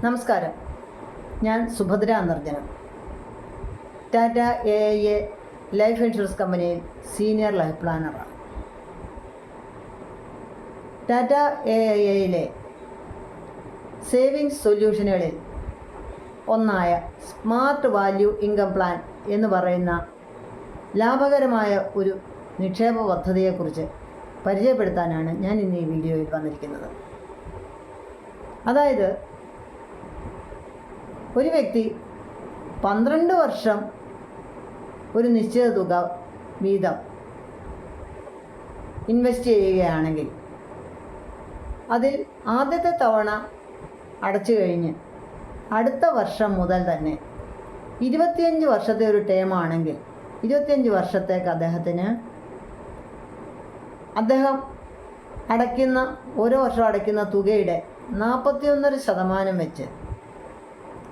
നമസ്കാരം. ഞാൻ Subhadra Antharjanam. Tata AIA life insurance കമ്പനിയിൽ സീനിയർ ലൈഫ് പ്ലാനറാണ്. ടാറ്റ AIAയിലെ സേവിങ്സ് സൊല്യൂഷനുകളിൽ ഒന്നായ സ്മാർട്ട് വാല്യൂ ഇൻകം പ്ലാൻ എന്ന് പറയുന്ന ലാഭകരമായ ഒരു നിക്ഷേപ പദ്ധതിയെക്കുറിച്ച് പരിചയപ്പെടുത്താനാണ് ഞാൻ ഇന്ന് ഈ വീഡിയോയിൽ വന്നിരിക്കുന്നത്. അതായത് ഒരു വ്യക്തി 12 വർഷം ഒരു നിശ്ചിത തുക വീതം ഇൻവെസ്റ്റ് ചെയ്യുകയാണെങ്കിൽ അതിൽ ആദ്യത്തെ തവണ അടച്ചു കഴിഞ്ഞ് അടുത്ത വർഷം മുതൽ തന്നെ 25 വർഷത്തെ ഒരു ടേം ആണെങ്കിൽ 25 വർഷത്തേക്ക് അദ്ദേഹം അടയ്ക്കുന്ന ഓരോ വർഷം അടയ്ക്കുന്ന തുകയുടെ 41% വെച്ച്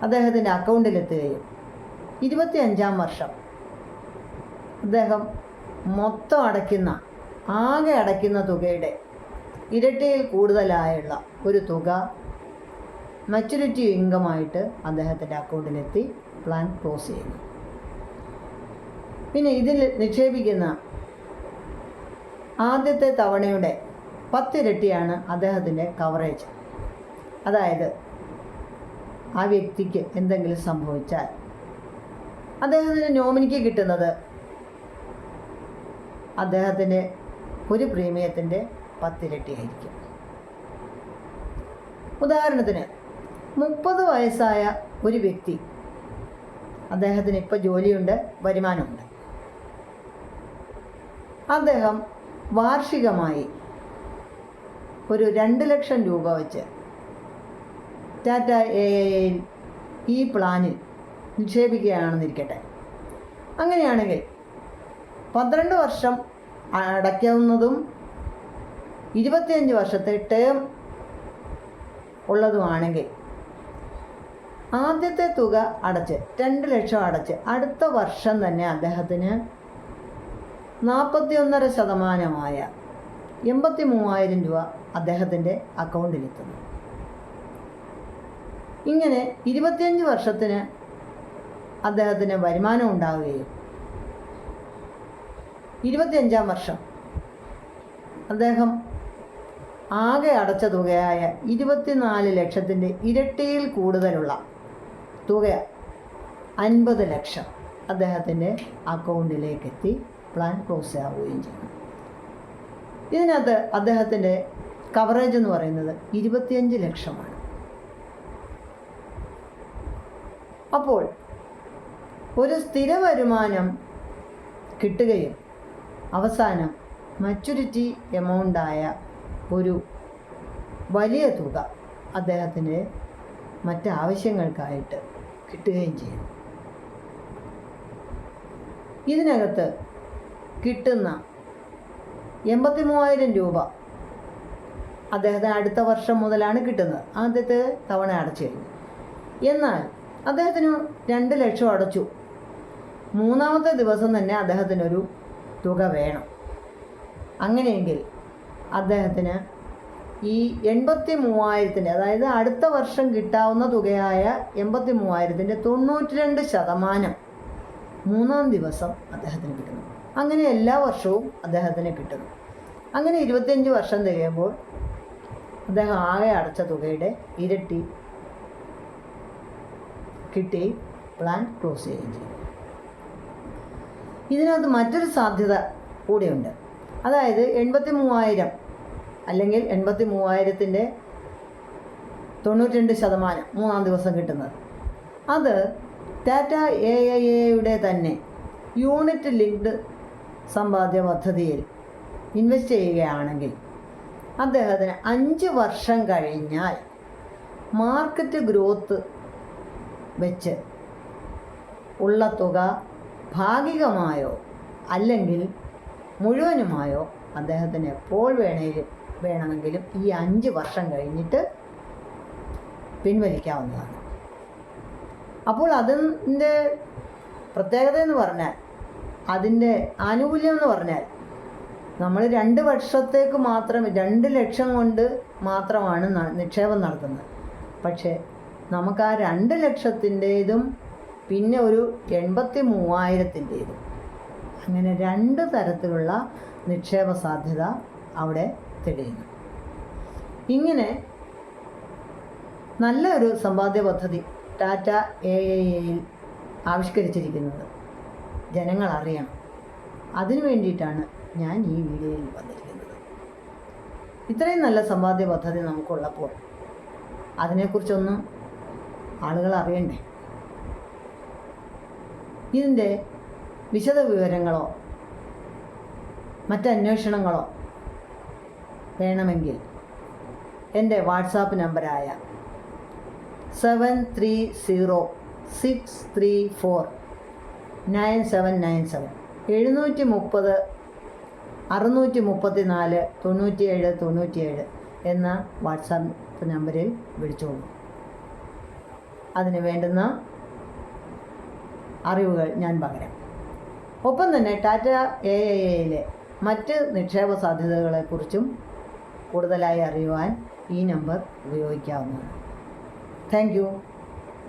അദ്ദേഹത്തിൻ്റെ അക്കൗണ്ടിലെത്തുകയും 25-ാം വർഷം അദ്ദേഹം മൊത്തം ആകെ അടയ്ക്കുന്ന തുകയുടെ ഇരട്ടിയിൽ കൂടുതലായുള്ള ഒരു തുക മച്യൂരിറ്റി ഇൻകമായിട്ട് അദ്ദേഹത്തിൻ്റെ അക്കൗണ്ടിലെത്തി പ്ലാൻ ക്ലോസ് ചെയ്യുന്നു. പിന്നെ ഇതിൽ നിക്ഷേപിക്കുന്ന ആദ്യത്തെ തവണയുടെ 10 ഇരട്ടിയാണ് അദ്ദേഹത്തിൻ്റെ കവറേജ്. അതായത് ആ വ്യക്തിക്ക് എന്തെങ്കിലും സംഭവിച്ചാൽ അദ്ദേഹത്തിന് നോമിനിക്ക് കിട്ടുന്നത് അദ്ദേഹത്തിൻ്റെ ഒരു പ്രീമിയത്തിൻ്റെ 10 ഇരട്ടിയായിരിക്കും. ഉദാഹരണത്തിന് 30 വയസ്സായ ഒരു വ്യക്തി, അദ്ദേഹത്തിന് ഇപ്പോൾ ജോലിയുണ്ട്, വരുമാനമുണ്ട്. അദ്ദേഹം വാർഷികമായി ഒരു 2 ലക്ഷം രൂപ വെച്ച് ടാറ്റ AIAയിൽ ഈ പ്ലാനിൽ നിക്ഷേപിക്കുകയാണെന്നിരിക്കട്ടെ. അങ്ങനെയാണെങ്കിൽ 12 വർഷം അടയ്ക്കാവുന്നതും 25 വർഷത്തെ ടേം ഉള്ളതുമാണെങ്കിൽ ആദ്യത്തെ തുക അടച്ച് 2 ലക്ഷം അടച്ച് അടുത്ത വർഷം തന്നെ അദ്ദേഹത്തിന് 41.5% 83,000 രൂപ അദ്ദേഹത്തിൻ്റെ അക്കൗണ്ടിലെത്തുന്നു. ഇങ്ങനെ 25 വർഷത്തിന് അദ്ദേഹത്തിന് വരുമാനം ഉണ്ടാവുകയും 25-ാം വർഷം അദ്ദേഹം ആകെ അടച്ച തുകയായ 24 ലക്ഷത്തിൻ്റെ ഇരട്ടിയിൽ കൂടുതലുള്ള തുക 50 ലക്ഷം അദ്ദേഹത്തിൻ്റെ അക്കൗണ്ടിലേക്ക് എത്തി പ്ലാൻ ക്ലോസ് ആവുകയും ചെയ്യും. ഇതിനകത്ത് അദ്ദേഹത്തിൻ്റെ കവറേജ് എന്ന് പറയുന്നത് 25 ലക്ഷമാണ്. അപ്പോൾ ഒരു സ്ഥിര വരുമാനം കിട്ടുകയും അവസാനം മച്യൂരിറ്റി എമൗണ്ടായ ഒരു വലിയ തുക അദ്ദേഹത്തിൻ്റെ മറ്റാവശ്യങ്ങൾക്കായിട്ട് കിട്ടുകയും ചെയ്യും. ഇതിനകത്ത് കിട്ടുന്ന 83,000 രൂപ അദ്ദേഹത്തിന് അടുത്ത വർഷം മുതലാണ് കിട്ടുന്നത്. ആദ്യത്തെ തവണ അടച്ചു കഴിഞ്ഞു. എന്നാൽ അദ്ദേഹത്തിന് 2 ലക്ഷം അടച്ചു, 3-ാമത്തെ ദിവസം തന്നെ അദ്ദേഹത്തിനൊരു തുക വേണം. അങ്ങനെയെങ്കിൽ അദ്ദേഹത്തിന് ഈ 83,000 അതായത് അടുത്ത വർഷം കിട്ടാവുന്ന തുകയായ 83,000-ൻ്റെ 92% 3-ാം ദിവസം അദ്ദേഹത്തിന് കിട്ടുന്നു. അങ്ങനെ എല്ലാ വർഷവും അദ്ദേഹത്തിന് കിട്ടുന്നു. അങ്ങനെ 25 വർഷം തികയുമ്പോൾ അദ്ദേഹം ആകെ അടച്ച തുകയുടെ ഇരട്ടി കിട്ടി പ്ലാൻ ക്ലോസ് ചെയ്യുകയും ചെയ്യും. ഇതിനകത്ത് മറ്റൊരു സാധ്യത കൂടിയുണ്ട്. അതായത് 83,000 അല്ലെങ്കിൽ 83,000-ൻ്റെ 92% 3-ാം ദിവസം കിട്ടുന്നത്, അത് ടാറ്റ AIAയുടെ തന്നെ യൂണിറ്റ് ലിങ്ക്ഡ് സമ്പാദ്യ പദ്ധതിയിൽ ഇൻവെസ്റ്റ് ചെയ്യുകയാണെങ്കിൽ അദ്ദേഹത്തിന് 5 വർഷം കഴിഞ്ഞാൽ മാർക്കറ്റ് ഗ്രോത്ത് വെച്ച് ഉള്ള തുക ഭാഗികമായോ അല്ലെങ്കിൽ മുഴുവനുമായോ അദ്ദേഹത്തിന് എപ്പോൾ വേണമെങ്കിലും ഈ 5 വർഷം കഴിഞ്ഞിട്ട് പിൻവലിക്കാവുന്നതാണ്. അപ്പോൾ അതിൻ്റെ പ്രത്യേകത എന്ന് പറഞ്ഞാൽ, അതിൻ്റെ ആനുകൂല്യം എന്ന് പറഞ്ഞാൽ, നമ്മൾ 2 വർഷത്തേക്ക് മാത്രം 2 ലക്ഷം കൊണ്ട് മാത്രമാണ് നിക്ഷേപം നടത്തുന്നത്. പക്ഷേ നമുക്ക് ആ 2 ലക്ഷത്തിൻ്റേതും പിന്നെ ഒരു 83,000-ൻ്റേതും അങ്ങനെ 2 തരത്തിലുള്ള നിക്ഷേപ സാധ്യത അവിടെ തെളിയുന്നു. ഇങ്ങനെ നല്ലൊരു സമ്പാദ്യ പദ്ധതി ടാറ്റ AIAയിൽ ആവിഷ്കരിച്ചിരിക്കുന്നത് ജനങ്ങൾ അറിയണം. അതിനു വേണ്ടിയിട്ടാണ് ഞാൻ ഈ വീഡിയോയിൽ വന്നിരിക്കുന്നത്. ഇത്രയും നല്ല സമ്പാദ്യ പദ്ധതി നമുക്കുള്ളപ്പോൾ അതിനെക്കുറിച്ചൊന്നും ആളുകൾ അറിയണ്ടേ? ഇതിൻ്റെ വിശദ വിവരങ്ങളോ മറ്റന്വേഷണങ്ങളോ വേണമെങ്കിൽ എൻ്റെ വാട്സാപ്പ് നമ്പറായ 7306349797 730-634-97-97 എന്ന വാട്സാപ്പ് നമ്പറിൽ വിളിച്ചോളൂ. അതിന് വേണ്ടുന്ന അറിവുകൾ ഞാൻ പകരാം. ഒപ്പം തന്നെ ടാറ്റ AIAയിലെ മറ്റ് നിക്ഷേപ സാധ്യതകളെക്കുറിച്ചും കൂടുതലായി അറിയുവാൻ ഈ നമ്പർ ഉപയോഗിക്കാവുന്നതാണ്. Thank you.